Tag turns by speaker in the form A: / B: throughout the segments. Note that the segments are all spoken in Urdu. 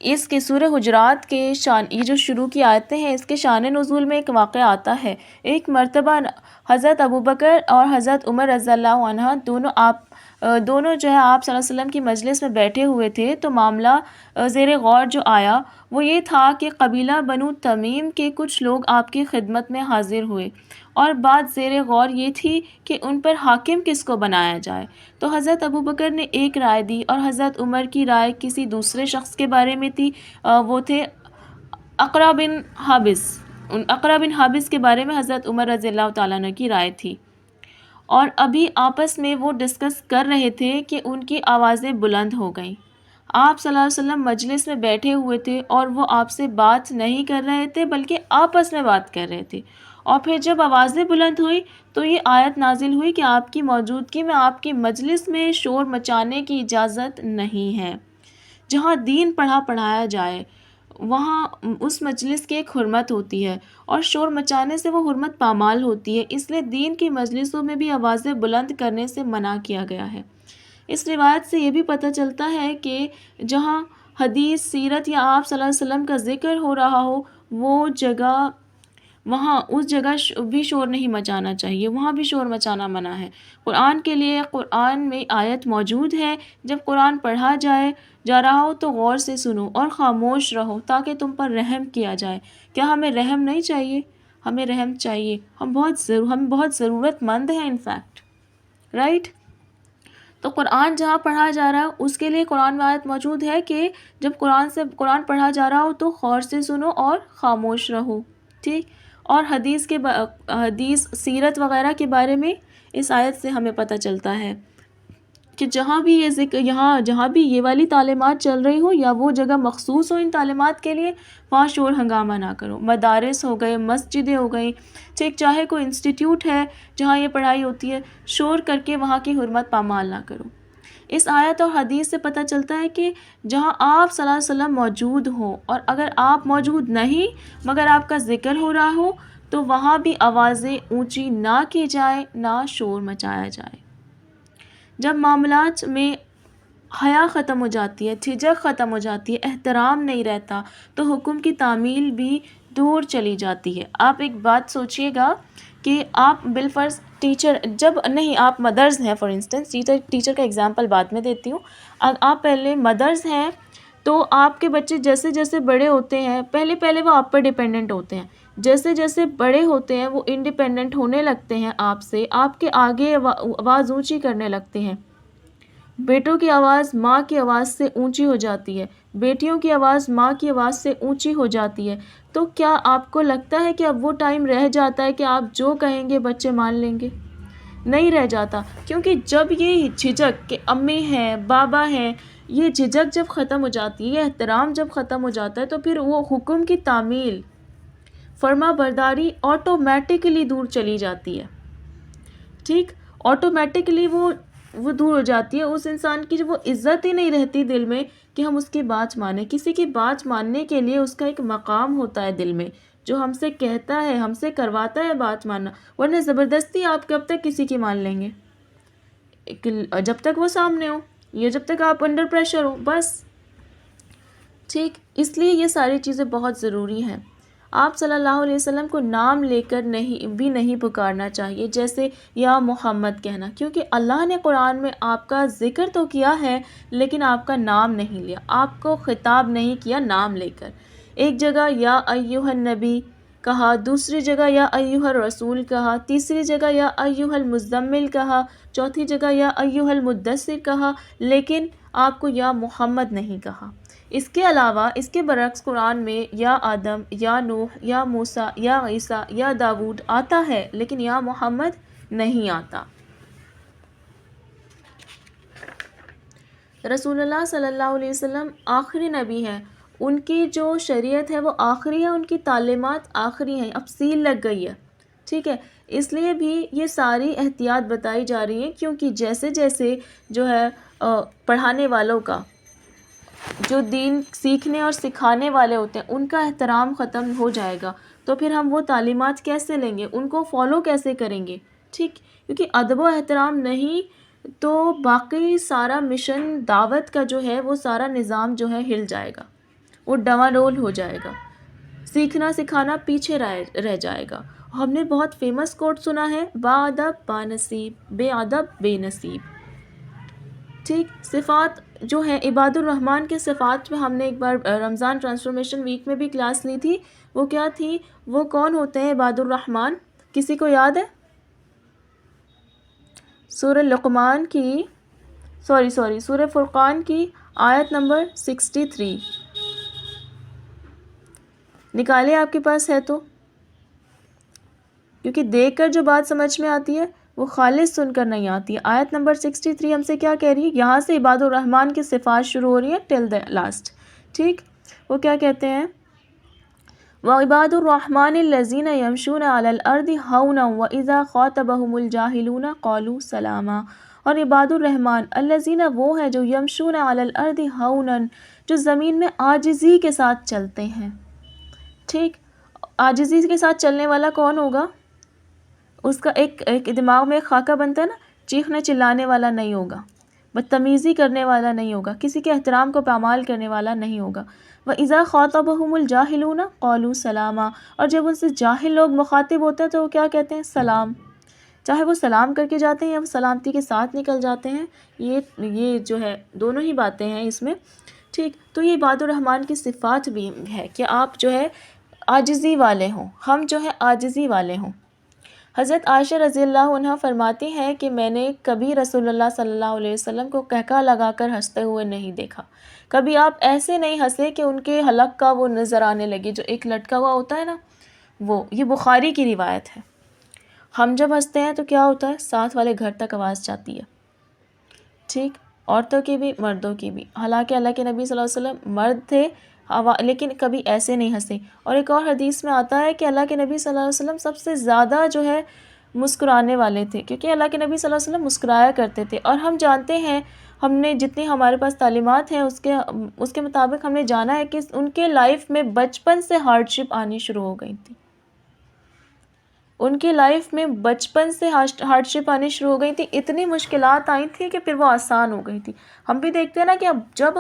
A: اس کے سورہ حجرات کے شان، یہ جو شروع کی آیتیں ہیں، اس کے شان نزول میں ایک واقعہ آتا ہے۔ ایک مرتبہ حضرت ابوبکر اور حضرت عمر رضی اللہ عنہ دونوں جو ہے آپ صلی اللہ علیہ وسلم کی مجلس میں بیٹھے ہوئے تھے، تو معاملہ زیر غور جو آیا وہ یہ تھا کہ قبیلہ بنو تمیم کے کچھ لوگ آپ کی خدمت میں حاضر ہوئے، اور بات زیر غور یہ تھی کہ ان پر حاکم کس کو بنایا جائے۔ تو حضرت ابوبکر نے ایک رائے دی اور حضرت عمر کی رائے کسی دوسرے شخص کے بارے میں تھی، وہ تھے اقرا بن حابس۔ اقرا بن حابس کے بارے میں حضرت عمر رضی اللہ تعالیٰ عنہ کی رائے تھی، اور ابھی آپس میں وہ ڈسکس کر رہے تھے کہ ان کی آوازیں بلند ہو گئیں۔ آپ صلی اللہ علیہ وسلم مجلس میں بیٹھے ہوئے تھے اور وہ آپ سے بات نہیں کر رہے تھے بلکہ آپس میں بات کر رہے تھے، اور پھر جب آوازیں بلند ہوئی تو یہ آیت نازل ہوئی کہ آپ کی موجودگی میں آپ کی مجلس میں شور مچانے کی اجازت نہیں ہے۔ جہاں دین پڑھایا جائے وہاں اس مجلس کی ایک حرمت ہوتی ہے، اور شور مچانے سے وہ حرمت پامال ہوتی ہے، اس لیے دین کی مجلسوں میں بھی آوازیں بلند کرنے سے منع کیا گیا ہے۔ اس روایت سے یہ بھی پتہ چلتا ہے کہ جہاں حدیث، سیرت یا آپ صلی اللہ علیہ وسلم کا ذکر ہو رہا ہو وہاں اس جگہ بھی شور نہیں مچانا چاہیے، وہاں بھی شور مچانا منع ہے۔ قرآن کے لیے قرآن میں آیت موجود ہے، جب قرآن پڑھا جا رہا ہو تو غور سے سنو اور خاموش رہو تاکہ تم پر رحم کیا جائے۔ کیا ہمیں رحم نہیں چاہیے؟ ہمیں رحم چاہیے، ہم بہت ضرورت مند ہیں انفیکٹ، رائٹ؟ تو قرآن جہاں پڑھا جا رہا ہے اس کے لیے قرآن میں آیت موجود ہے کہ جب قرآن پڑھا جا رہا ہو تو غور سے سنو اور خاموش رہو، ٹھیک؟ اور حدیث، سیرت وغیرہ کے بارے میں اس آیت سے ہمیں پتہ چلتا ہے کہ جہاں بھی یہ والی تعلیمات چل رہی ہو یا وہ جگہ مخصوص ہو ان تعلیمات کے لیے، وہاں شور ہنگامہ نہ کرو۔ مدارس ہو گئے، مسجدیں ہو گئیں، ٹھیک، چاہے کوئی انسٹیٹیوٹ ہے جہاں یہ پڑھائی ہوتی ہے، شور کر کے وہاں کی حرمت پامال نہ کرو۔ اس آیت اور حدیث سے پتہ چلتا ہے کہ جہاں آپ صلی اللہ علیہ وسلم موجود ہوں، اور اگر آپ موجود نہیں مگر آپ کا ذکر ہو رہا ہو تو وہاں بھی آوازیں اونچی نہ کی جائے، نہ شور مچایا جائے۔ جب معاملات میں حیا ختم ہو جاتی ہے، جھجک ختم ہو جاتی ہے، احترام نہیں رہتا تو حکم کی تعمیل بھی دور چلی جاتی ہے۔ آپ ایک بات سوچئے گا کہ آپ بالفرض آپ مدرز ہیں، فار انسٹنس ٹیچر کا اگزامپل بعد میں دیتی ہوں۔ آپ پہلے مدرز ہیں تو آپ کے بچے جیسے جیسے بڑے ہوتے ہیں، پہلے وہ آپ پر ڈیپینڈنٹ ہوتے ہیں، جیسے جیسے بڑے ہوتے ہیں وہ انڈیپینڈنٹ ہونے لگتے ہیں آپ سے، آپ کے آگے آواز اونچی کرنے لگتے ہیں۔ بیٹوں کی آواز ماں کی آواز سے اونچی ہو جاتی ہے، بیٹیوں کی آواز ماں کی آواز سے اونچی ہو جاتی ہے۔ تو کیا آپ کو لگتا ہے کہ اب وہ ٹائم رہ جاتا ہے کہ آپ جو کہیں گے بچے مان لیں گے؟ نہیں رہ جاتا، کیونکہ جب یہ جھجک کہ امی ہیں، بابا ہیں، یہ جھجک جب ختم ہو جاتی ہے، یہ احترام جب ختم ہو جاتا ہے تو پھر وہ حکم کی تعمیل، فرما برداری آٹومیٹکلی دور چلی جاتی ہے، ٹھیک؟ آٹومیٹکلی وہ دور ہو جاتی ہے، اس انسان کی جو وہ عزت ہی نہیں رہتی دل میں کہ ہم اس کی بات مانیں۔ کسی کی بات ماننے کے لیے اس کا ایک مقام ہوتا ہے دل میں، جو ہم سے کہتا ہے، ہم سے کرواتا ہے بات ماننا، ورنہ زبردستی آپ کب تک کسی کی مان لیں گے؟ جب تک وہ سامنے ہو یا جب تک آپ انڈر پریشر ہو، بس، ٹھیک؟ اس لیے یہ ساری چیزیں بہت ضروری ہیں۔ آپ صلی اللہ علیہ وسلم کو نام لے کر نہیں پکارنا چاہیے، جیسے یا محمد کہنا، کیونکہ اللہ نے قرآن میں آپ کا ذکر تو کیا ہے لیکن آپ کا نام نہیں لیا، آپ کو خطاب نہیں کیا نام لے کر۔ ایک جگہ یا ایھا النبی کہا، دوسری جگہ یا ایھا الرسول کہا، تیسری جگہ یا ایھا المزمل کہا، چوتھی جگہ یا ایھا المدثر کہا، لیکن آپ کو یا محمد نہیں کہا۔ اس کے علاوہ اس کے برعکس قرآن میں یا آدم، یا نوح، یا موسیٰ، یا عیسیٰ، یا داؤد آتا ہے لیکن یا محمد نہیں آتا۔ رسول اللہ صلی اللہ علیہ وسلم آخری نبی ہیں، ان کی جو شریعت ہے وہ آخری ہے، ان کی تعلیمات آخری ہیں، اب سیل لگ گئی ہے، ٹھیک ہے؟ اس لیے بھی یہ ساری احتیاط بتائی جا رہی ہے، کیونکہ جیسے جیسے جو ہے پڑھانے والوں کا، جو دین سیکھنے اور سکھانے والے ہوتے ہیں ان کا احترام ختم ہو جائے گا تو پھر ہم وہ تعلیمات کیسے لیں گے، ان کو فالو کیسے کریں گے، ٹھیک؟ کیونکہ ادب و احترام نہیں تو باقی سارا مشن دعوت کا جو ہے وہ سارا نظام جو ہے ہل جائے گا۔ وہ ڈواڈول ہو جائے گا، سیکھنا سکھانا پیچھے رہ جائے گا۔ ہم نے بہت فیمس کوٹ سنا ہے، با ادب با نصیب، بے ادب بے نصیب۔ ٹھیک، صفات جو ہے عباد الرحمن کے صفات پہ ہم نے ایک بار رمضان ٹرانسفارمیشن ویک میں بھی کلاس لی تھی۔ وہ کیا تھی، وہ کون ہوتے ہیں عباد الرحمن؟ کسی کو یاد ہے؟ سورہ لقمان کی سورہ فرقان کی آیت نمبر 63 نکالے، آپ کے پاس ہے تو، کیونکہ دیکھ کر جو بات سمجھ میں آتی ہے وہ خالص سن کر نہیں آتی ہے۔ آیت نمبر 63 ہم سے کیا کہہ رہی ہے؟ یہاں سے عباد الرحمن کی صفات شروع ہو رہی ہیں ٹل دا لاسٹ۔ ٹھیک، وہ کیا کہتے ہیں؟ وَعِبَادُ الرَّحْمَنِ الَّذِينَ يَمْشُونَ عَلَى الْأَرْضِ هَوْنًا وَإِذَا خَاطَبَهُمُ الْجَاهِلُونَ قَالُوا سَلَامًا۔ اور عباد الرحمن الذین وہ ہے جو یمشون علی الارض ہونا، جو زمین میں عاجزی کے ساتھ چلتے ہیں۔ ٹھیک، عاجزی کے ساتھ چلنے والا کون ہوگا؟ اس کا ایک دماغ میں خاکہ بنتا ہے نا، چیخنے چلانے والا نہیں ہوگا، بدتمیزی کرنے والا نہیں ہوگا، کسی کے احترام کو پامال کرنے والا نہیں ہوگا۔ وَإِذَا خَاطَبَهُمُ الْجَاهِلُونَ قَالُوا سَلَامًا، اور جب ان سے جاہل لوگ مخاطب ہوتے ہیں تو وہ کیا کہتے ہیں؟ سلام۔ چاہے وہ سلام کر کے جاتے ہیں یا وہ سلامتی کے ساتھ نکل جاتے ہیں، یہ جو ہے دونوں ہی باتیں ہیں اس میں۔ ٹھیک، تو یہ عباد الرحمن کی صفات بھی ہے کہ آپ جو ہے عاجزی والے ہوں، ہم جو ہے عاجزی والے ہوں۔ حضرت عائشہ رضی اللہ عنہ فرماتی ہیں کہ میں نے کبھی رسول اللہ صلی اللہ علیہ وسلم کو قہقہ لگا کر ہنستے ہوئے نہیں دیکھا۔ کبھی آپ ایسے نہیں ہنسے کہ ان کے حلق کا وہ نظر آنے لگے، جو ایک لٹکا ہوا ہوتا ہے نا وہ، یہ بخاری کی روایت ہے۔ ہم جب ہنستے ہیں تو کیا ہوتا ہے؟ ساتھ والے گھر تک آواز جاتی ہے۔ ٹھیک، عورتوں کی بھی مردوں کی بھی، حالانکہ اللہ کے نبی صلی اللہ علیہ وسلم مرد تھے لیکن کبھی ایسے نہیں ہنسے۔ اور ایک اور حدیث میں آتا ہے کہ اللہ کے نبی صلی اللہ علیہ وسلم سب سے زیادہ جو ہے مسکرانے والے تھے، کیونکہ اللہ کے نبی صلی اللہ علیہ وسلم مسکرایا کرتے تھے۔ اور ہم جانتے ہیں، ہم نے جتنی ہمارے پاس تعلیمات ہیں اس کے مطابق ہم نے جانا ہے کہ ان کے لائف میں بچپن سے ہارڈشپ آنی شروع ہو گئی تھی، ان کی لائف میں بچپن سے ہارڈشپ آنی شروع ہو گئی تھی، اتنی مشکلات آئی تھی کہ پھر وہ آسان ہو گئی تھی۔ ہم بھی دیکھتے ہیں نا کہ اب جب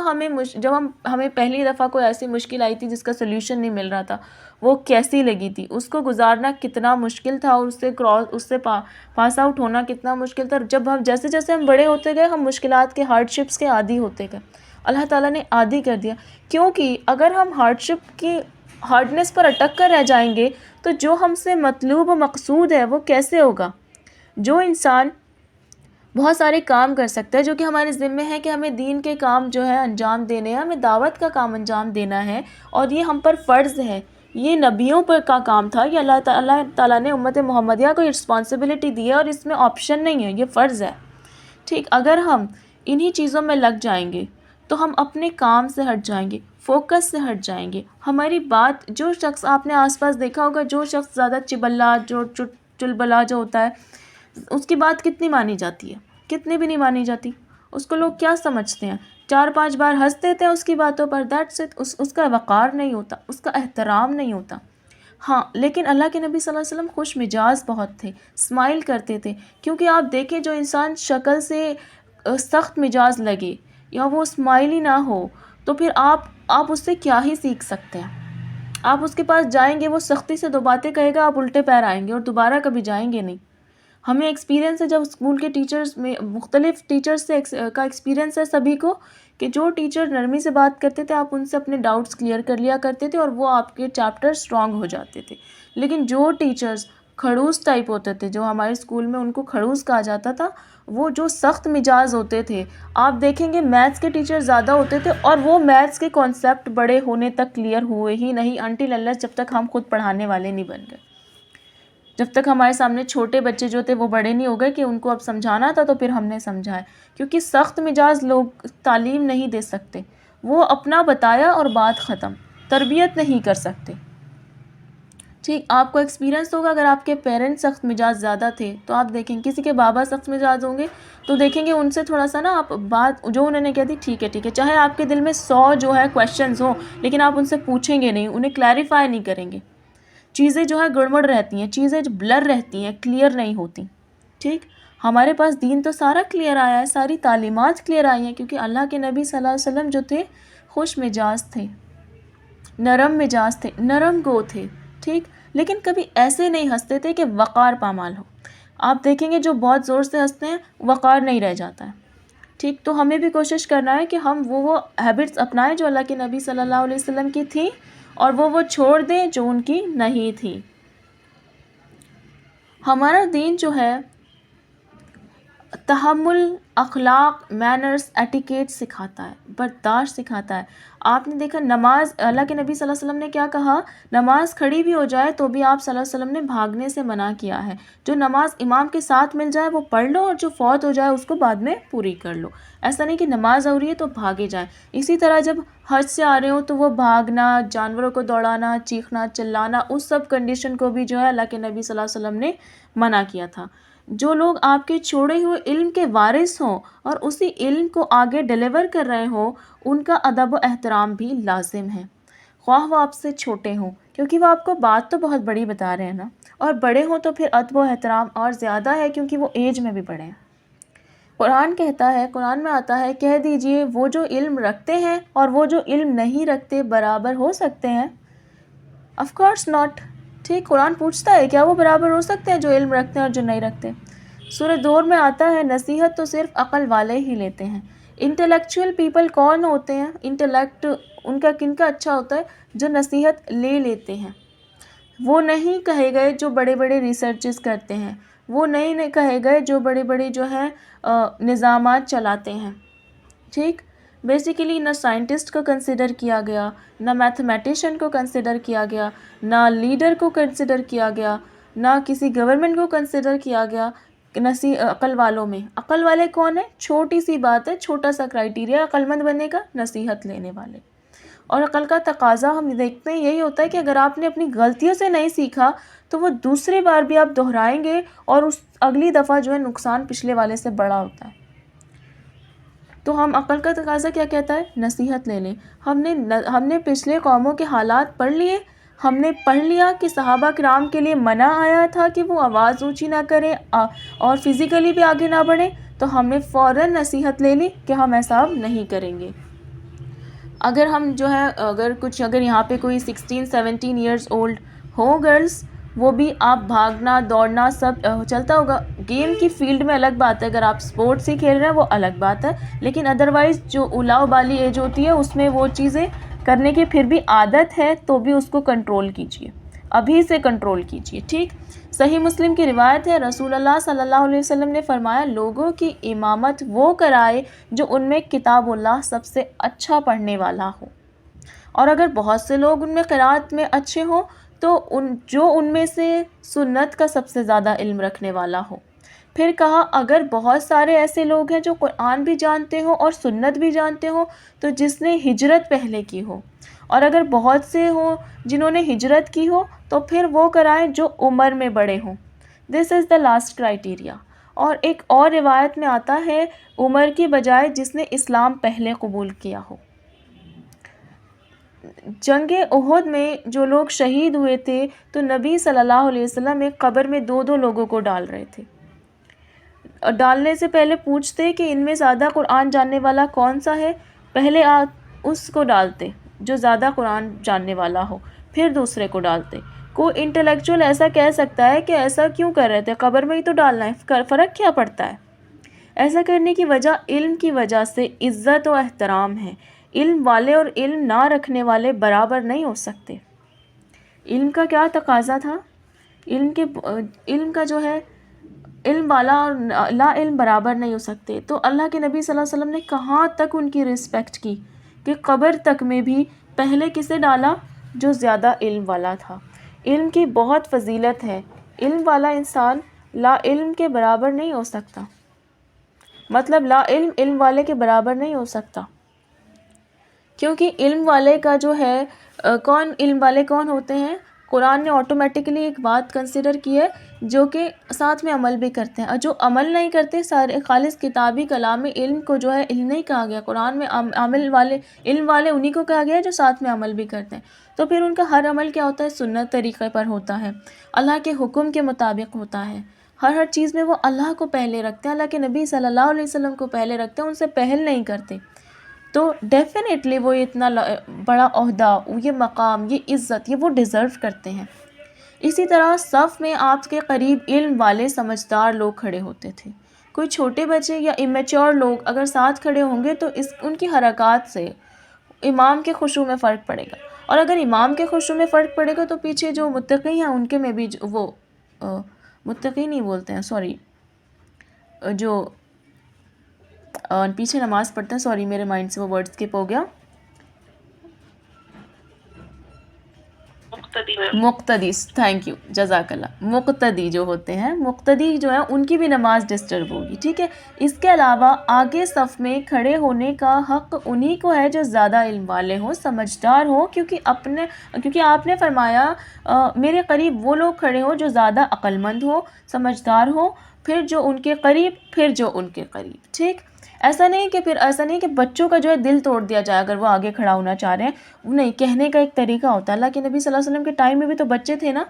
A: ہمیں پہلی دفعہ کوئی ایسی مشکل آئی تھی جس کا سلیوشن نہیں مل رہا تھا، وہ کیسی لگی تھی، اس کو گزارنا کتنا مشکل تھا، اور اس سے پاس آؤٹ ہونا کتنا مشکل تھا۔ جب جیسے جیسے ہم بڑے ہوتے گئے، ہم مشکلات کے ہارڈشپس کے عادی ہوتے گئے، اللہ تعالیٰ نے عادی کر دیا۔ کیونکہ اگر ہم ہارڈشپ کی ہارڈنس پر اٹک کر رہ جائیں گے تو جو ہم سے مطلوب و مقصود ہے وہ کیسے ہوگا؟ جو انسان بہت سارے کام کر سکتا ہے، جو کہ ہمارے ذمہ ہے کہ ہمیں دین کے کام جو ہے انجام دینے ہیں، ہمیں دعوت کا کام انجام دینا ہے، اور یہ ہم پر فرض ہے، یہ نبیوں پر کا کام تھا، یہ اللہ تعالیٰ نے امت محمدیہ کو یہ رسپانسبلٹی دی ہے، اور اس میں آپشن نہیں ہے، یہ فرض ہے۔ ٹھیک، اگر ہم انہی چیزوں میں لگ جائیں گے تو ہم اپنے کام سے ہٹ جائیں گے، فوکس سے ہٹ جائیں گے۔ ہماری بات، جو شخص آپ نے آس پاس دیکھا ہوگا، جو شخص زیادہ چبلا جو چلبلا جو ہوتا ہے، اس کی بات کتنی مانی جاتی ہے؟ کتنی بھی نہیں مانی جاتی۔ اس کو لوگ کیا سمجھتے ہیں؟ 4-5 بار ہنس دیتے ہیں اس کی باتوں پر، دیٹس اٹ۔ اس کا وقار نہیں ہوتا، اس کا احترام نہیں ہوتا۔ ہاں، لیکن اللہ کے نبی صلی اللہ علیہ وسلم خوش مزاج بہت تھے، اسمائل کرتے تھے۔ کیونکہ آپ دیکھیں، جو انسان شکل سے سخت مزاج لگے یا وہ اسمائل ہی نہ ہو، تو پھر آپ اس سے کیا ہی سیکھ سکتے ہیں؟ آپ اس کے پاس جائیں گے، وہ سختی سے 2 باتیں کہے گا، آپ الٹے پیر آئیں گے اور دوبارہ کبھی جائیں گے نہیں۔ ہمیں ایکسپیرینس ہے، جب اسکول کے ٹیچرز میں مختلف ٹیچرز کا ایکسپیرینس ہے سبھی کو، کہ جو ٹیچر نرمی سے بات کرتے تھے، آپ ان سے اپنے ڈاؤٹس کلیئر کر لیا کرتے تھے، اور وہ آپ کے چیپٹر اسٹرانگ ہو جاتے تھے۔ لیکن جو ٹیچرز کھڑوس ٹائپ ہوتے تھے، جو ہمارے اسکول میں ان کو کھڑوس کہا جاتا تھا، وہ جو سخت مزاج ہوتے تھے، آپ دیکھیں گے میتھس کے ٹیچر زیادہ ہوتے تھے، اور وہ میتھس کے کانسیپٹ بڑے ہونے تک کلیئر ہوئے ہی نہیں، انٹل انلیس جب تک ہم خود پڑھانے والے نہیں بن گئے۔ جب تک ہمارے سامنے چھوٹے بچے جو تھے وہ بڑے نہیں ہو گئے کہ ان کو اب سمجھانا تھا، تو پھر ہم نے سمجھایا۔ کیونکہ سخت مزاج لوگ تعلیم نہیں دے سکتے، وہ اپنا بتایا اور بات ختم، تربیت نہیں کر سکتے۔ ٹھیک، آپ کو ایکسپیرینس ہوگا، اگر آپ کے پیرنٹس سخت مزاج زیادہ تھے تو آپ دیکھیں، کسی کے بابا سخت مزاج ہوں گے تو دیکھیں گے ان سے تھوڑا سا نا آپ بات جو انہوں نے کہہ دی، ٹھیک ہے، چاہے آپ کے دل میں 100 جو ہے کویشچنز ہوں، لیکن آپ ان سے پوچھیں گے نہیں، انہیں کلیریفائی نہیں کریں گے۔ چیزیں جو ہے گڑبڑ رہتی ہیں، چیزیں جو بلر رہتی ہیں، کلیئر نہیں ہوتی۔ ٹھیک، ہمارے پاس دین تو سارا کلیئر آیا ہے، ساری تعلیمات کلیئر آئی ہیں، کیونکہ اللہ کے نبی صلی اللہ علیہ وسلم جو تھے خوش مزاج تھے۔ نرم مزاج تھے، نرم گو تھے، ٹھیک، لیکن کبھی ایسے نہیں ہنستے تھے کہ وقار پامال ہو. آپ دیکھیں گے جو بہت زور سے ہنستے ہیں وقار نہیں رہ جاتا ہے. ٹھیک، تو ہمیں بھی کوشش کرنا ہے کہ ہم وہ ہیبٹس اپنائیں جو اللہ کے نبی صلی اللہ علیہ وسلم کی تھیں، اور وہ چھوڑ دیں جو ان کی نہیں تھی. ہمارا دین جو ہے تحمل، اخلاق، مینرز، ایٹیکیٹ سکھاتا ہے، برداشت سکھاتا ہے. آپ نے دیکھا نماز، اللہ کے نبی صلی اللہ علیہ وسلم نے کیا کہا، نماز کھڑی بھی ہو جائے تو بھی آپ صلی اللہ علیہ وسلم نے بھاگنے سے منع کیا ہے. جو نماز امام کے ساتھ مل جائے وہ پڑھ لو، اور جو فوت ہو جائے اس کو بعد میں پوری کر لو. ایسا نہیں کہ نماز ہو رہی ہے تو بھاگے جائیں. اسی طرح جب حج سے آ رہے ہو تو وہ بھاگنا، جانوروں کو دوڑانا، چیخنا، چلانا، اس سب کنڈیشن کو بھی جو ہے اللہ کے نبی صلی اللہ علیہ وسلم نے منع کیا تھا. جو لوگ آپ کے چھوڑے ہوئے علم کے وارث ہوں اور اسی علم کو آگے ڈیلیور کر رہے ہوں، ان کا ادب و احترام بھی لازم ہے، خواہ وہ آپ سے چھوٹے ہوں، کیونکہ وہ آپ کو بات تو بہت بڑی بتا رہے ہیں نا، اور بڑے ہوں تو پھر ادب و احترام اور زیادہ ہے کیونکہ وہ ایج میں بھی بڑے ہیں. قرآن کہتا ہے، قرآن میں آتا ہے، کہہ دیجئے وہ جو علم رکھتے ہیں اور وہ جو علم نہیں رکھتے برابر ہو سکتے ہیں؟ Of course not. ٹھیک، قرآن پوچھتا ہے کیا وہ برابر ہو سکتے ہیں جو علم رکھتے ہیں اور جو نہیں رکھتے؟ سورہ دور میں آتا ہے، نصیحت تو صرف عقل والے ہی لیتے ہیں. انٹلیکچوئل پیپل کون ہوتے ہیں؟ انٹلیکٹ ان کا کن کا اچھا ہوتا ہے؟ جو نصیحت لے لیتے ہیں. وہ نہیں کہے گئے جو بڑے بڑے ریسرچز کرتے ہیں، وہ نہیں کہے گئے جو بڑے بڑے جو ہے نظامات چلاتے ہیں. ٹھیک، بیسیکلی نہ سائنٹسٹ کو کنسیڈر کیا گیا، نہ میتھمیٹیشین کو کنسیڈر کیا گیا، نہ لیڈر کو کنسیڈر کیا گیا، نہ کسی گورنمنٹ کو کنسیڈر کیا گیا. عقل والوں میں عقل والے کون ہیں؟ چھوٹی سی بات ہے، چھوٹا سا کرائیٹیریا عقل مند بننے کا، نصیحت لینے والے. اور عقل کا تقاضا ہم دیکھتے ہیں یہی ہوتا ہے کہ اگر آپ نے اپنی غلطیوں سے نہیں سیکھا تو وہ دوسری بار بھی آپ دہرائیں گے، اور اس اگلی دفعہ جو ہے نقصان پچھلے والے سے بڑا ہوتا ہے. تو ہم عقل کا تقاضا کیا کہتا ہے؟ نصیحت لے لیں. ہم نے پچھلے قوموں کے حالات پڑھ لیے، ہم نے پڑھ لیا کہ صحابہ کرام کے لیے منع آیا تھا کہ وہ آواز اونچی نہ کریں اور فزیکلی بھی آگے نہ بڑھیں، تو ہم نے فوراً نصیحت لے لی کہ ہم ایسا اب نہیں کریں گے. اگر ہم جو ہے اگر یہاں پہ کوئی 16-17 ایئرز اولڈ ہو گرلز، وہ بھی آپ بھاگنا دوڑنا سب چلتا ہوگا. گیم کی فیلڈ میں الگ بات ہے، اگر آپ سپورٹس ہی کھیل رہے ہیں وہ الگ بات ہے، لیکن ادروائز جو الاؤ بالی ایج ہوتی ہے اس میں وہ چیزیں کرنے کی پھر بھی عادت ہے تو بھی اس کو کنٹرول کیجیے، ابھی سے کنٹرول کیجیے. ٹھیک، صحیح مسلم کی روایت ہے، رسول اللہ صلی اللہ علیہ وسلم نے فرمایا، لوگوں کی امامت وہ کرائے جو ان میں کتاب اللہ سب سے اچھا پڑھنے والا ہو. اور اگر بہت سے لوگ ان میں قرات میں اچھے ہوں تو ان میں سے سنت کا سب سے زیادہ علم رکھنے والا ہو. پھر کہا اگر بہت سارے ایسے لوگ ہیں جو قرآن بھی جانتے ہوں اور سنت بھی جانتے ہوں تو جس نے ہجرت پہلے کی ہو. اور اگر بہت سے ہوں جنہوں نے ہجرت کی ہو تو پھر وہ کرائیں جو عمر میں بڑے ہوں. دس از دا لاسٹ کرائیٹیریا. اور ایک اور روایت میں آتا ہے، عمر کی بجائے جس نے اسلام پہلے قبول کیا ہو. جنگ احد میں جو لوگ شہید ہوئے تھے تو نبی صلی اللہ علیہ وسلم ایک قبر میں 2 لوگوں کو ڈال رہے تھے. ڈالنے سے پہلے پوچھتے کہ ان میں زیادہ قرآن جاننے والا کون سا ہے، پہلے اس کو ڈالتے جو زیادہ قرآن جاننے والا ہو، پھر دوسرے کو ڈالتے. کوئی انٹلیکچوئل ایسا کہہ سکتا ہے کہ ایسا کیوں کر رہے تھے، قبر میں ہی تو ڈالنا ہے، فرق کیا پڑتا ہے؟ ایسا کرنے کی وجہ علم کی وجہ سے عزت و احترام ہے. علم والے اور علم نہ رکھنے والے برابر نہیں ہو سکتے. علم کا کیا تقاضا تھا؟ علم کا جو ہے علم والا اور لا علم برابر نہیں ہو سکتے. تو اللہ کے نبی صلی اللہ علیہ وسلم نے کہاں تک ان کی رسپیکٹ کی کہ قبر تک میں بھی پہلے کسے ڈالا؟ جو زیادہ علم والا تھا. علم کی بہت فضیلت ہے. علم والا انسان لا علم کے برابر نہیں ہو سکتا، مطلب لا علم علم والے کے برابر نہیں ہو سکتا، کیونکہ علم والے کا جو ہے علم والے کون ہوتے ہیں؟ قرآن نے آٹومیٹکلی ایک بات کنسیڈر کی ہے، جو کہ ساتھ میں عمل بھی کرتے ہیں، اور جو عمل نہیں کرتے سارے خالص کتابی کلام علم کو جو ہے علم نہیں کہا گیا. قرآن میں علم والے انہی کو کہا گیا جو ساتھ میں عمل بھی کرتے ہیں. تو پھر ان کا ہر عمل کیا ہوتا ہے؟ سنت طریقے پر ہوتا ہے، اللہ کے حکم کے مطابق ہوتا ہے. ہر چیز میں وہ اللہ کو پہلے رکھتے ہیں، اللہ کے نبی صلی اللہ علیہ وسلم کو پہلے رکھتے ہیں، ان سے پہل نہیں کرتے. تو ڈیفینیٹلی وہ اتنا بڑا عہدہ، یہ مقام، یہ عزت، یہ وہ ڈیزرو کرتے ہیں۔ اسی طرح صف میں آپ کے قریب علم والے سمجھدار لوگ کھڑے ہوتے تھے۔ کوئی چھوٹے بچے یا امیچور لوگ اگر ساتھ کھڑے ہوں گے تو ان کی حرکات سے امام کے خشوع میں فرق پڑے گا، اور اگر امام کے خشوع میں فرق پڑے گا تو پیچھے جو متقی ہیں ان کے میں بھی وہ متقی نہیں بولتے ہیں، سوری، جو پیچھے نماز پڑھتے ہیں، سوری میرے مائنڈ سے وہ ورڈ اسکپ ہو گیا، مقتدی، تھینک یو، جزاک اللہ، مقتدی جو ہوتے ہیں، مقتدی جو ہے ان کی بھی نماز ڈسٹرب ہوگی، ٹھیک ہے۔ اس کے علاوہ آگے صف میں کھڑے ہونے کا حق انہی کو ہے جو زیادہ علم والے ہوں، سمجھدار ہوں، کیونکہ آپ نے فرمایا میرے قریب وہ لوگ کھڑے ہوں جو زیادہ عقل مند ہوں، سمجھدار ہوں، پھر جو ان کے قریب، پھر جو ان کے قریب، ٹھیک۔ ایسا نہیں کہ بچوں کا جو ہے دل توڑ دیا جائے اگر وہ آگے کھڑا ہونا چاہ رہے ہیں، نہیں، کہنے کا ایک طریقہ ہوتا ہے۔ اللہ کے نبی صلی اللہ علیہ وسلم کے ٹائم میں بھی تو بچے تھے نا،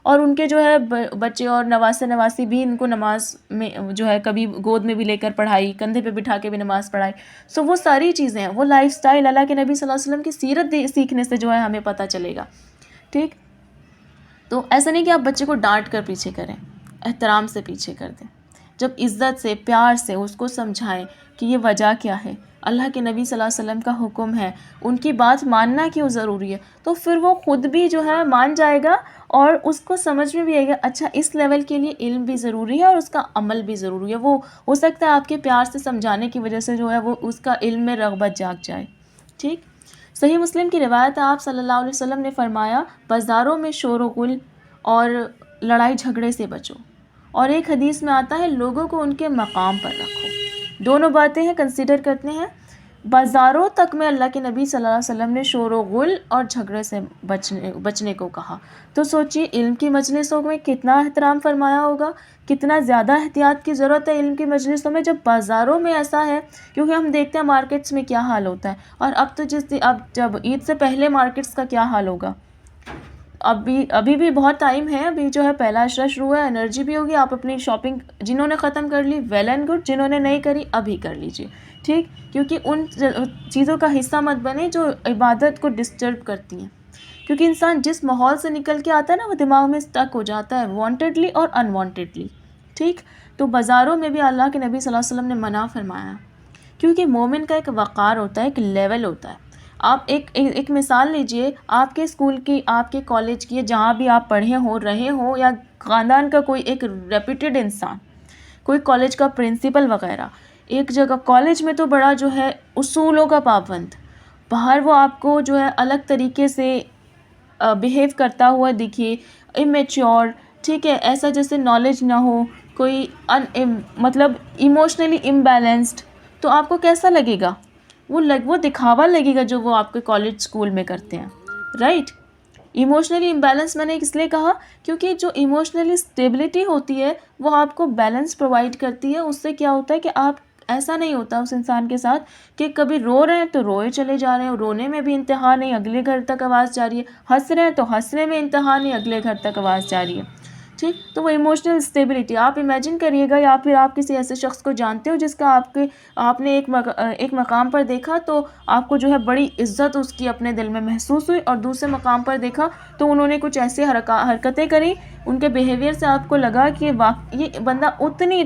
A: اور ان کے جو ہے بچے اور نواسی بھی ان کو نماز میں جو ہے کبھی گود میں بھی لے کر پڑھائی، کندھے پہ بٹھا کے بھی نماز پڑھائی، سو وہ ساری چیزیں ہیں، وہ لائف سٹائل اللہ کے نبی صلی اللہ علیہ وسلم کی سیرت سیکھنے سے جو ہے ہمیں پتہ چلے گا، ٹھیک۔ تو ایسا نہیں کہ آپ بچے کو ڈانٹ کر پیچھے کریں، احترام سے پیچھے کر دیں، جب عزت سے، پیار سے اس کو سمجھائیں کہ یہ وجہ کیا ہے، اللہ کے نبی صلی اللہ علیہ وسلم کا حکم ہے، ان کی بات ماننا کیوں ضروری ہے، تو پھر وہ خود بھی جو ہے مان جائے گا، اور اس کو سمجھ میں بھی آئے گا اچھا اس لیول کے لیے علم بھی ضروری ہے اور اس کا عمل بھی ضروری ہے۔ وہ ہو سکتا ہے آپ کے پیار سے سمجھانے کی وجہ سے جو ہے وہ اس کا علم میں رغبت جاگ جائے، ٹھیک۔ صحیح مسلم کی روایت ہے، آپ صلی اللہ علیہ وسلم نے فرمایا بازاروں میں شور و غل اور لڑائی جھگڑے سے بچو، اور ایک حدیث میں آتا ہے لوگوں کو ان کے مقام پر رکھو۔ دونوں باتیں ہیں، کنسیڈر کرتے ہیں۔ بازاروں تک میں اللہ کے نبی صلی اللہ علیہ وسلم نے شور و غل اور جھگڑے سے بچنے کو کہا، تو سوچئے علم کی مجلسوں میں کتنا احترام فرمایا ہوگا، کتنا زیادہ احتیاط کی ضرورت ہے علم کی مجلسوں میں جب بازاروں میں ایسا ہے، کیونکہ ہم دیکھتے ہیں مارکیٹس میں کیا حال ہوتا ہے، اور اب تو اب جب عید سے پہلے مارکیٹس کا کیا حال ہوگا، ابھی بھی بہت ٹائم ہے، ابھی جو ہے پہلا عشرہ شروع ہے، انرجی بھی ہوگی، آپ اپنی شاپنگ جنہوں نے ختم کر لی ویل اینڈ گڈ، جنہوں نے نہیں کری ابھی کر لیجئے، ٹھیک، کیونکہ ان چیزوں کا حصہ مت بنے جو عبادت کو ڈسٹرب کرتی ہیں، کیونکہ انسان جس ماحول سے نکل کے آتا ہے نا وہ دماغ میں اسٹک ہو جاتا ہے، وانٹیڈلی اور ان وانٹیڈلی، ٹھیک۔ تو بازاروں میں بھی اللہ کے نبی صلی اللہ علیہ وسلم نے منع فرمایا، کیونکہ مومن کا ایک وقار ہوتا ہے، ایک لیول ہوتا ہے۔ آپ ایک مثال لیجئے، آپ کے اسکول کی، آپ کے کالج کی، جہاں بھی آپ پڑھے ہوں، رہے ہوں، یا خاندان کا کوئی ایک ریپیوٹیڈ انسان، کوئی کالج کا پرنسپل وغیرہ، ایک جگہ کالج میں تو بڑا جو ہے اصولوں کا پابند، باہر وہ آپ کو جو ہے الگ طریقے سے بیہیو کرتا ہوا دکھے، امیچور، ٹھیک ہے، ایسا جیسے نالج نہ ہو، کوئی مطلب ایموشنلی امبیلنسڈ، تو آپ کو کیسا لگے گا؟ وہ دکھاوا لگے گا جو وہ آپ کے کالج اسکول میں کرتے ہیں، رائٹ۔ ایموشنلی امبیلنس میں نے اس لیے کہا کیونکہ جو ایموشنلی اسٹیبلٹی ہوتی ہے وہ آپ کو بیلنس پرووائڈ کرتی ہے، اس سے کیا ہوتا ہے کہ آپ ایسا نہیں ہوتا اس انسان کے ساتھ کہ کبھی رو رہے ہیں تو روئے چلے جا رہے ہیں، رونے میں بھی انتہا نہیں، اگلے گھر تک آواز جا رہی ہے، ہنس رہے ہیں تو ہنسنے میں انتہا نہیں، اگلے گھر تک آواز جا رہی ہے، ٹھیک۔ تو وہ ایموشنل اسٹیبلٹی آپ امیجن کریے گا، یا پھر آپ کسی ایسے شخص کو جانتے ہو جس کا آپ نے ایک مقام پر دیکھا تو آپ کو جو ہے بڑی عزت اس کی اپنے دل میں محسوس ہوئی، اور دوسرے مقام پر دیکھا تو انہوں نے کچھ ایسے حرکتیں کری، ان کے بیہیویئر سے آپ کو لگا کہ یہ بندہ اتنی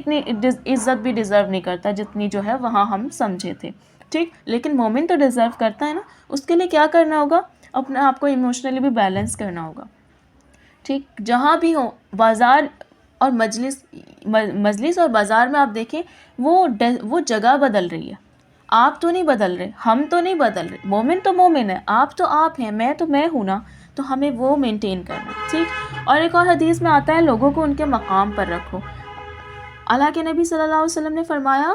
A: عزت بھی ڈیزرو نہیں کرتا جتنی جو ہے وہاں ہم سمجھے تھے، ٹھیک۔ لیکن مومن تو ڈیزرو کرتا ہے نا، اس کے لیے کیا کرنا ہوگا؟ اپنے آپ کو ایموشنلی بھی بیلنس کرنا ہوگا، ٹھیک۔ جہاں بھی ہو، بازار اور مجلس اور بازار میں آپ دیکھیں وہ جگہ بدل رہی ہے، آپ تو نہیں بدل رہے، ہم تو نہیں بدل رہے، مومن تو مومن ہے، آپ تو آپ ہیں، میں تو میں ہوں نا، تو ہمیں وہ مینٹین کرنا ہے، ٹھیک۔ اور ایک اور حدیث میں آتا ہے لوگوں کو ان کے مقام پر رکھو، اللہ کے نبی صلی اللہ علیہ وسلم نے فرمایا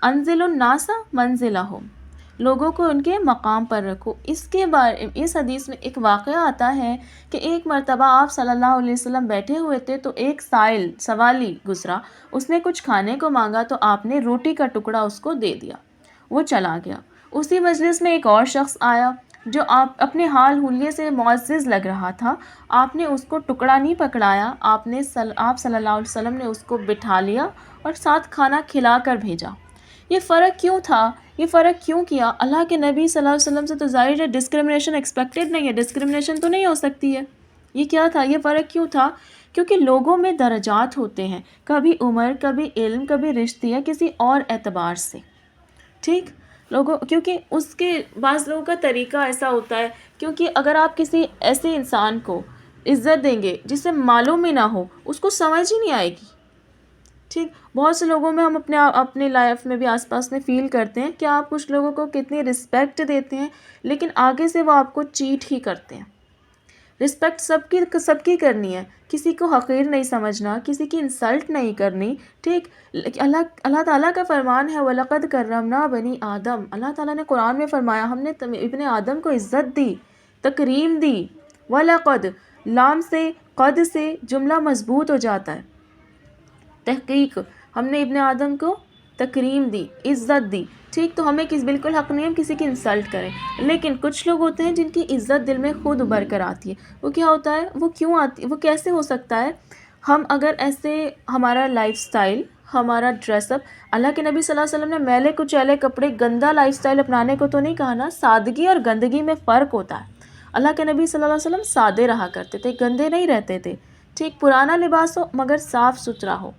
A: انزل الناس منزلہم، لوگوں کو ان کے مقام پر رکھو۔ اس حدیث میں ایک واقعہ آتا ہے کہ ایک مرتبہ آپ صلی اللہ علیہ وسلم بیٹھے ہوئے تھے تو ایک سوالی گزرا، اس نے کچھ کھانے کو مانگا تو آپ نے روٹی کا ٹکڑا اس کو دے دیا، وہ چلا گیا۔ اسی مجلس میں ایک اور شخص آیا جو آپ اپنے حال حلیے سے معزز لگ رہا تھا، آپ نے اس کو ٹکڑا نہیں پکڑایا، آپ صلی اللہ علیہ وسلم نے اس کو بٹھا لیا اور ساتھ کھانا کھلا کر بھیجا۔ یہ فرق کیوں تھا؟ یہ فرق کیوں کیا؟ اللہ کے نبی صلی اللہ علیہ وسلم سے تو ظاہر ہے ڈسکرمنیشن ایکسپیکٹڈ نہیں ہے، ڈسکرمنیشن تو نہیں ہو سکتی ہے. یہ کیا تھا؟ یہ فرق کیوں تھا؟ کیونکہ لوگوں میں درجات ہوتے ہیں، کبھی عمر، کبھی علم، کبھی رشتے یا کسی اور اعتبار سے. ٹھیک، لوگوں کیونکہ اس کے بعض لوگوں کا طریقہ ایسا ہوتا ہے. کیونکہ اگر آپ کسی ایسے انسان کو عزت دیں گے جسے معلوم ہی نہ ہو، اس کو سمجھ ہی نہیں آئے گی. ٹھیک، بہت سے لوگوں میں ہم اپنے لائف میں بھی آس پاس میں فیل کرتے ہیں کہ آپ کچھ لوگوں کو کتنی رسپیکٹ دیتے ہیں لیکن آگے سے وہ آپ کو چیٹ ہی کرتے ہیں. رسپیکٹ سب کی کرنی ہے، کسی کو حقیر نہیں سمجھنا، کسی کی انسلٹ نہیں کرنی. ٹھیک، اللہ تعالیٰ کا فرمان ہے وَلَقَدْ كَرَّمْنَا بَنِي آدم. اللہ تعالیٰ نے قرآن میں فرمایا ہم نے ابن آدم کو عزت دی، تکریم دی. وَلَقَدْ، لام سے قد سے جملہ مضبوط ہو جاتا ہے. تحقیق، ہم نے ابن آدم کو تکریم دی، عزت دی. ٹھیک، تو ہمیں بالکل حق نہیں ہم کسی کی انسلٹ کریں. لیکن کچھ لوگ ہوتے ہیں جن کی عزت دل میں خود ابھر کر آتی ہے. وہ کیا ہوتا ہے؟ وہ کیوں آتی؟ وہ کیسے ہو سکتا ہے؟ ہم اگر ایسے ہمارا لائف سٹائل، ہمارا ڈریس اپ، اللہ کے نبی صلی اللہ علیہ وسلم نے میلے کچیلے کپڑے، گندا لائف سٹائل اپنانے کو تو نہیں کہا نا. سادگی اور گندگی میں فرق ہوتا ہے. اللہ کے نبی صلی اللہ علیہ وسلم سادے رہا کرتے تھے، گندے نہیں رہتے تھے. ٹھیک، پرانا لباس ہو مگر صاف ستھرا ہو،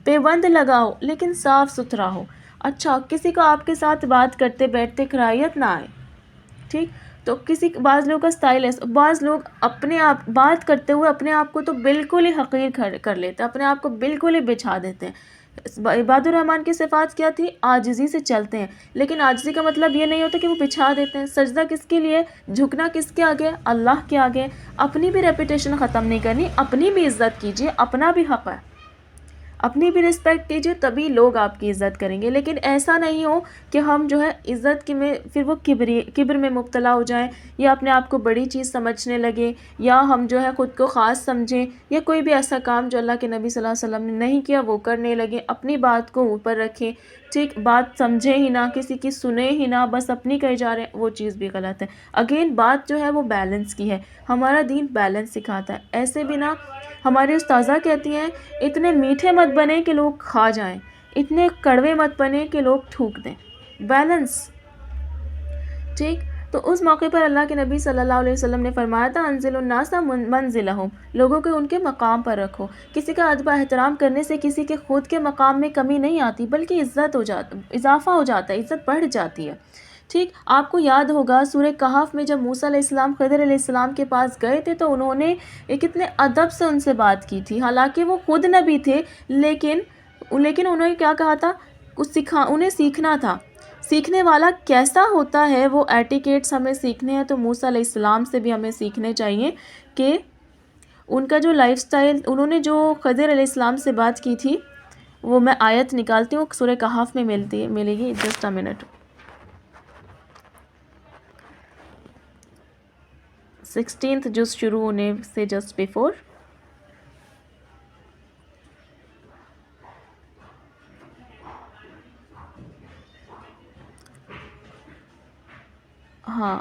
A: پیوند لگا ہو لیکن صاف ستھرا ہو. اچھا، کسی کو آپ کے ساتھ بات کرتے بیٹھتے کراہیت نہ آئے. ٹھیک، تو بعض لوگوں کا سٹائل ہے، بعض لوگ اپنے آپ بات کرتے ہوئے اپنے آپ کو تو بالکل ہی حقیر کر لیتے ہیں، اپنے آپ کو بالکل ہی بچھا دیتے ہیں. عباد الرحمن کی صفات کیا تھی؟ عاجزی سے چلتے ہیں. لیکن عاجزی کا مطلب یہ نہیں ہوتا کہ وہ بچھا دیتے ہیں. سجدہ کس کے لیے؟ جھکنا کس کے آگے؟ اللہ کے آگے. اپنی بھی ریپوٹیشن ختم نہیں کرنی، اپنی بھی عزت کیجیے، اپنا بھی حق ہے، اپنی بھی رسپیکٹ کیجیے، تبھی لوگ آپ کی عزت کریں گے. لیکن ایسا نہیں ہو کہ ہم جو ہے عزت کی میں پھر وہ کبر میں مبتلا ہو جائیں، یا اپنے آپ کو بڑی چیز سمجھنے لگے، یا ہم جو ہے خود کو خاص سمجھیں، یا کوئی بھی ایسا کام جو اللہ کے نبی صلی اللہ علیہ وسلم نے نہیں کیا وہ کرنے لگے، اپنی بات کو اوپر رکھیں. ٹھیک، بات سمجھیں ہی نہ، کسی کی سنیں ہی نہ، بس اپنی کہے جا رہے ہیں، وہ چیز بھی غلط ہے. اگین بات جو ہے وہ بیلنس کی ہے. ہمارا دین بیلنس سکھاتا ہے. ایسے بھی نہ، ہماری استاذہ کہتی ہیں اتنے میٹھے مت بنے کہ لوگ کھا جائیں، اتنے کڑوے مت بنے کہ لوگ تھوک دیں. بیلنس. ٹھیک، تو اس موقع پر اللہ کے نبی صلی اللہ علیہ وسلم نے فرمایا تھا انزل الناس منزلہم، لوگوں کو ان کے مقام پر رکھو. کسی کا ادب احترام کرنے سے کسی کے خود کے مقام میں کمی نہیں آتی بلکہ اضافہ ہو جاتا ہے، عزت بڑھ جاتی ہے. ٹھیک، آپ کو یاد ہوگا سورہ کہف میں جب موسیٰ علیہ السلام خضر علیہ السلام کے پاس گئے تھے تو انہوں نے کتنے ادب سے ان سے بات کی تھی. حالانکہ وہ خود نبی تھے، لیکن انہوں نے کیا کہا تھا؟ انہیں سیکھنا تھا. سیکھنے والا کیسا ہوتا ہے وہ ایٹیکیٹس ہمیں سیکھنے ہیں، تو موسیٰ علیہ السلام سے بھی ہمیں سیکھنے چاہیے کہ ان کا جو لائف سٹائل، انہوں نے جو خضر علیہ السلام سے بات کی تھی، وہ میں آیت نکالتی ہوں، سورہ کہف میں ملے گی. Just a minute. 16th جز شروع ہونے سے جسٹ بیفور. ہاں،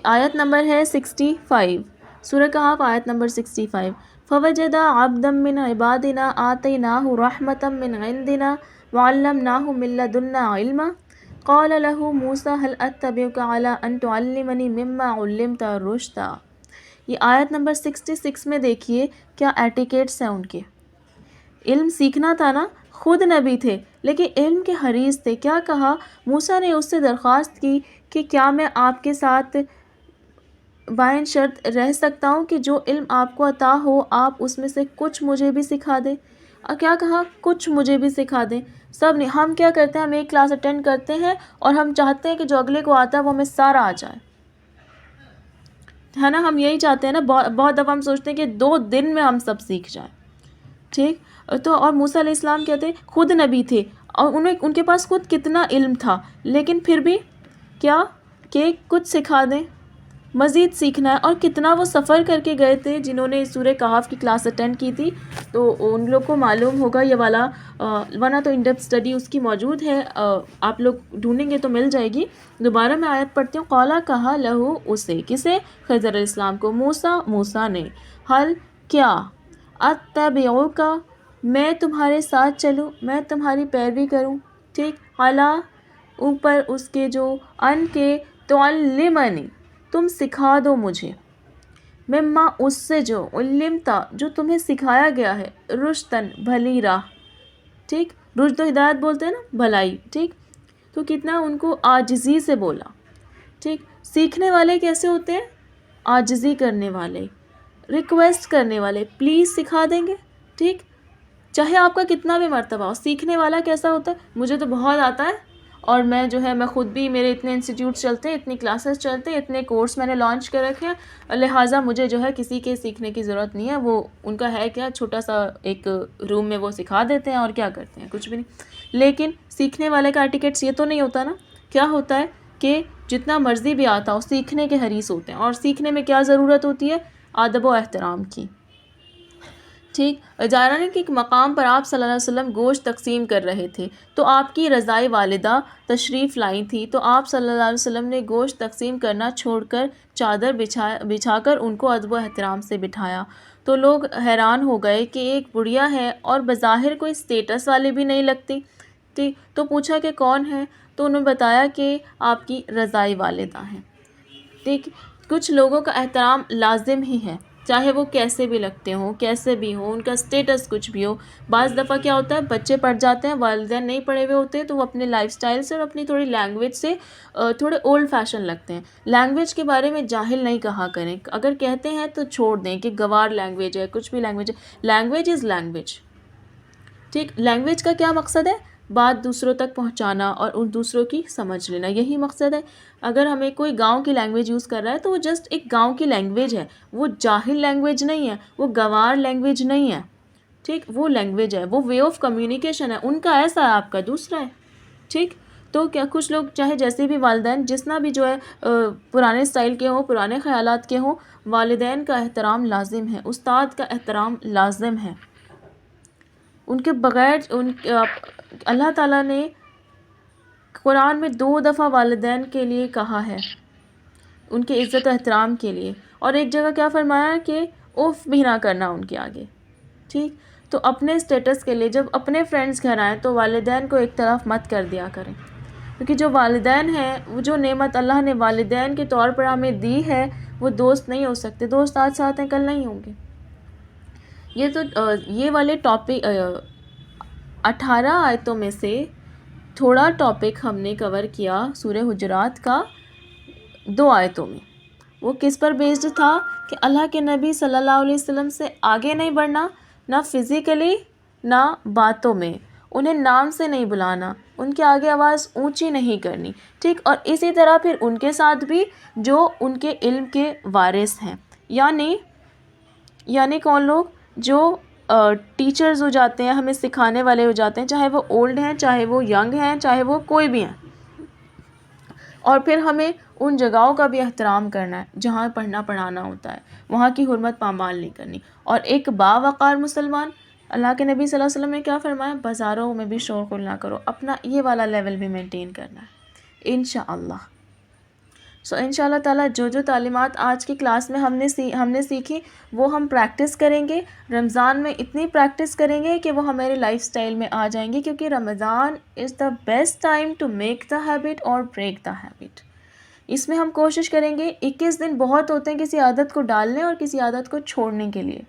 A: آیت نمبر ہے 65، سورہ کہف آیت نمبر 65. فوجد عبدا من عبادنا آتیناہ رحمۃ من عندنا وعلمناہ من لدنا علما قال له موسیٰ هل اتبعک علی ان تعلمنی مما علمت رشدا. یہ آیت نمبر 66 میں دیکھیے کیا ایٹیکیٹس ہیں ان کے. علم سیکھنا تھا نا، خود نبی تھے لیکن علم کے حریص تھے. کیا کہا؟ موسیٰ نے اس سے درخواست کی کہ کیا میں آپ کے ساتھ بائن شرط رہ سکتا ہوں کہ جو علم آپ کو عطا ہو آپ اس میں سے کچھ مجھے بھی سکھا دیں. اور کیا کہا؟ کچھ مجھے بھی سکھا دیں. سب نہیں. ہم کیا کرتے ہیں؟ ہم ایک کلاس اٹینڈ کرتے ہیں اور ہم چاہتے ہیں کہ جو اگلے کو آتا ہے وہ ہمیں سارا آ جائے، ہے نا؟ ہم یہی چاہتے ہیں نا. بہت دفعہ ہم سوچتے ہیں کہ 2 دن میں ہم سب سیکھ جائیں. ٹھیک، تو اور موسیٰ علیہ السلام کہتے ہیں خود نبی تھے اور ان کے پاس خود کتنا علم تھا، لیکن پھر بھی کیا کہ کچھ سکھا دیں، مزید سیکھنا ہے. اور کتنا وہ سفر کر کے گئے تھے. جنہوں نے سورہ کہف کی کلاس اٹینڈ کی تھی تو ان لوگ کو معلوم ہوگا یہ والا، ورنہ تو ان ڈیپتھ اسٹڈی اس کی موجود ہے، آپ لوگ ڈھونڈیں گے تو مل جائے گی. دوبارہ میں آیت پڑھتی ہوں. قالا کہا لہو، اسے، کسے؟ خضر علیہ السلام کو. موسیٰ نے. حل، کیا؟ اتبعک، میں تمہارے ساتھ چلوں، میں تمہاری پیروی کروں. ٹھیک، علی، اوپر اس کے جو ان کے تعلمنی تم سکھا دو مجھے، مما اس سے جو علمتا جو تمہیں سکھایا گیا ہے، رشتن بھلی راہ، ٹھیک، رشد و ہدایت بولتے ہیں نا، بھلائی، ٹھیک، تو کتنا ان کو عاجزی سے بولا، ٹھیک۔ سیکھنے والے کیسے ہوتے ہیں؟ عاجزی کرنے والے، ریکویسٹ کرنے والے، پلیز سکھا دیں گے، ٹھیک، چاہے آپ کا کتنا بھی مرتبہ ہو۔ سیکھنے والا کیسا ہوتا ہے؟ مجھے تو بہت آتا ہے، اور میں جو ہے میں خود بھی، میرے اتنے انسٹیٹیوٹس چلتے ہیں، اتنی کلاسز چلتے ہیں، اتنے کورس میں نے لانچ کر رکھے ہیں، لہٰذا مجھے جو ہے کسی کے سیکھنے کی ضرورت نہیں ہے۔ وہ ان کا ہے کیا، چھوٹا سا ایک روم میں وہ سکھا دیتے ہیں، اور کیا کرتے ہیں، کچھ بھی نہیں۔ لیکن سیکھنے والے کا ایٹیکیٹس یہ تو نہیں ہوتا نا، کیا ہوتا ہے کہ جتنا مرضی بھی آتا ہو، سیکھنے کے حریص ہوتے ہیں، اور سیکھنے میں کیا ضرورت ہوتی ہے؟ ادب و احترام کی، ٹھیک۔ جا رہا کہ ایک مقام پر آپ صلی اللہ علیہ وسلم گوشت تقسیم کر رہے تھے، تو آپ کی رضائی والدہ تشریف لائی تھی، تو آپ صلی اللہ علیہ وسلم نے گوشت تقسیم کرنا چھوڑ کر چادر بچھا کر ان کو ادب و احترام سے بٹھایا۔ تو لوگ حیران ہو گئے کہ ایک بڑھیا ہے اور بظاہر کوئی اسٹیٹس والی بھی نہیں لگتی، ٹھیک، تو پوچھا کہ کون ہے، تو انہوں نے بتایا کہ آپ کی رضائی والدہ ہیں، ٹھیک۔ کچھ لوگوں کا احترام لازم ہی ہے، چاہے وہ کیسے بھی لگتے ہوں، کیسے بھی ہوں، ان کا اسٹیٹس کچھ بھی ہو۔ بعض دفعہ کیا ہوتا ہے، بچے پڑھ جاتے ہیں، والدین نہیں پڑھے ہوئے ہوتے، تو وہ اپنے لائف سٹائل سے اور اپنی تھوڑی لینگویج سے تھوڑے اولڈ فیشن لگتے ہیں۔ لینگویج کے بارے میں جاہل نہیں کہا کریں، اگر کہتے ہیں تو چھوڑ دیں کہ گوار لینگویج ہے، کچھ بھی لینگویج ہے، لینگویج از لینگویج، ٹھیک۔ لینگویج کا کیا مقصد ہے؟ بات دوسروں تک پہنچانا اور ان دوسروں کی سمجھ لینا، یہی مقصد ہے۔ اگر ہمیں کوئی گاؤں کی لینگویج یوز کر رہا ہے تو وہ جسٹ ایک گاؤں کی لینگویج ہے، وہ جاہل لینگویج نہیں ہے، وہ گوار لینگویج نہیں ہے، ٹھیک، وہ لینگویج ہے، وہ وے آف کمیونیکیشن ہے، ان کا ایسا ہے، آپ کا دوسرا ہے، ٹھیک۔ تو کیا کچھ لوگ چاہے جیسے بھی والدین جتنا بھی جو ہے پرانے اسٹائل کے ہوں، پرانے خیالات کے ہوں، والدین کا احترام لازم ہے، استاد کا احترام لازم ہے، ان کے بغیر اللہ تعالیٰ نے قرآن میں 2 دفعہ والدین کے لیے کہا ہے، ان کے عزت و احترام کے لیے، اور ایک جگہ کیا فرمایا ہے کہ اف بھی نہ کرنا ان کے آگے، ٹھیک۔ تو اپنے اسٹیٹس کے لیے جب اپنے فرینڈس گھر آئیں تو والدین کو ایک طرف مت کر دیا کریں، کیونکہ جو والدین ہیں، وہ جو نعمت اللہ نے والدین کے طور پر ہمیں دی ہے، وہ دوست نہیں ہو سکتے، دوست آج ساتھ ہیں کل نہیں ہوں گے۔ یہ تو یہ والے ٹاپک 18 آیتوں میں سے تھوڑا ٹاپک ہم نے کور کیا سورہ حجرات کا 2 آیتوں میں۔ وہ کس پر بیسڈ تھا کہ اللہ کے نبی صلی اللہ علیہ وسلم سے آگے نہیں بڑھنا، نہ فزیکلی نہ باتوں میں، انہیں نام سے نہیں بلانا، ان کے آگے آواز اونچی نہیں کرنی، ٹھیک، اور اسی طرح پھر ان کے ساتھ بھی جو ان کے علم کے وارث ہیں، یعنی کون لوگ؟ جو ٹیچرز ہو جاتے ہیں، ہمیں سکھانے والے ہو جاتے ہیں، چاہے وہ اولڈ ہیں، چاہے وہ ینگ ہیں، چاہے وہ کوئی بھی ہیں۔ اور پھر ہمیں ان جگہوں کا بھی احترام کرنا ہے جہاں پڑھنا پڑھانا ہوتا ہے، وہاں کی حرمت پامال نہیں کرنی، اور ایک باوقار مسلمان، اللہ کے نبی صلی اللہ علیہ وسلم نے کیا فرمایا؟ بازاروں میں بھی شور غل نہ کرو، اپنا یہ والا لیول بھی مینٹین کرنا ہے، انشاءاللہ۔ انشاءاللہ تعالیٰ جو تعلیمات آج کی کلاس میں ہم نے سیکھی وہ ہم پریکٹس کریں گے، رمضان میں اتنی پریکٹس کریں گے کہ وہ ہمارے لائف سٹائل میں آ جائیں گے، کیونکہ Ramzan is the best time to make the habit اور بریک دا ہیبٹ۔ اس میں ہم کوشش کریں گے، 21 دن بہت ہوتے ہیں کسی عادت کو ڈالنے اور کسی عادت کو چھوڑنے کے لیے۔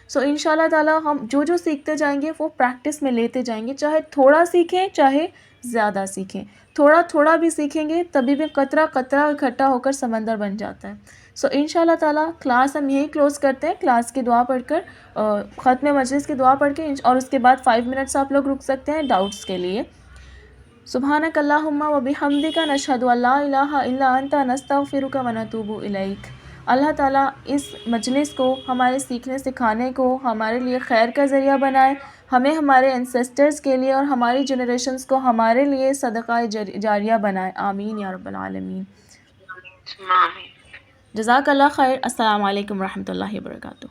A: انشاءاللہ تعالیٰ ہم جو سیکھتے جائیں گے وہ پریکٹس میں لیتے جائیں گے، چاہے تھوڑا سیکھیں چاہے زیادہ سیکھیں، تھوڑا بھی سیکھیں گے تبھی بھی قطرہ قطرہ اکٹھا ہو کر سمندر بن جاتا ہے۔ انشاءاللہ تعالیٰ کلاس ہم یہی کلوز کرتے ہیں، کلاس کی دعا پڑھ کر، ختم مجلس کی دعا پڑھ کے، اور اس کے بعد 5 منٹس آپ لوگ رک سکتے ہیں ڈاؤٹس کے لیے۔ سبحانک اللہم و بحمدک نشہد ان لا الہ الا انت نستغفرک و نتوب الیک۔ اللہ تعالیٰ اس مجلس کو، ہمارے سیکھنے سکھانے کو ہمارے لیے خیر کا ذریعہ بنائے، ہمیں ہمارے انسیسٹرز کے لیے اور ہماری جنریشنز کو ہمارے لیے صدقہ جاریہ بنائے، آمین یا رب العالمین۔ جزاک اللہ خیر۔ السلام علیکم ورحمۃ اللہ وبرکاتہ۔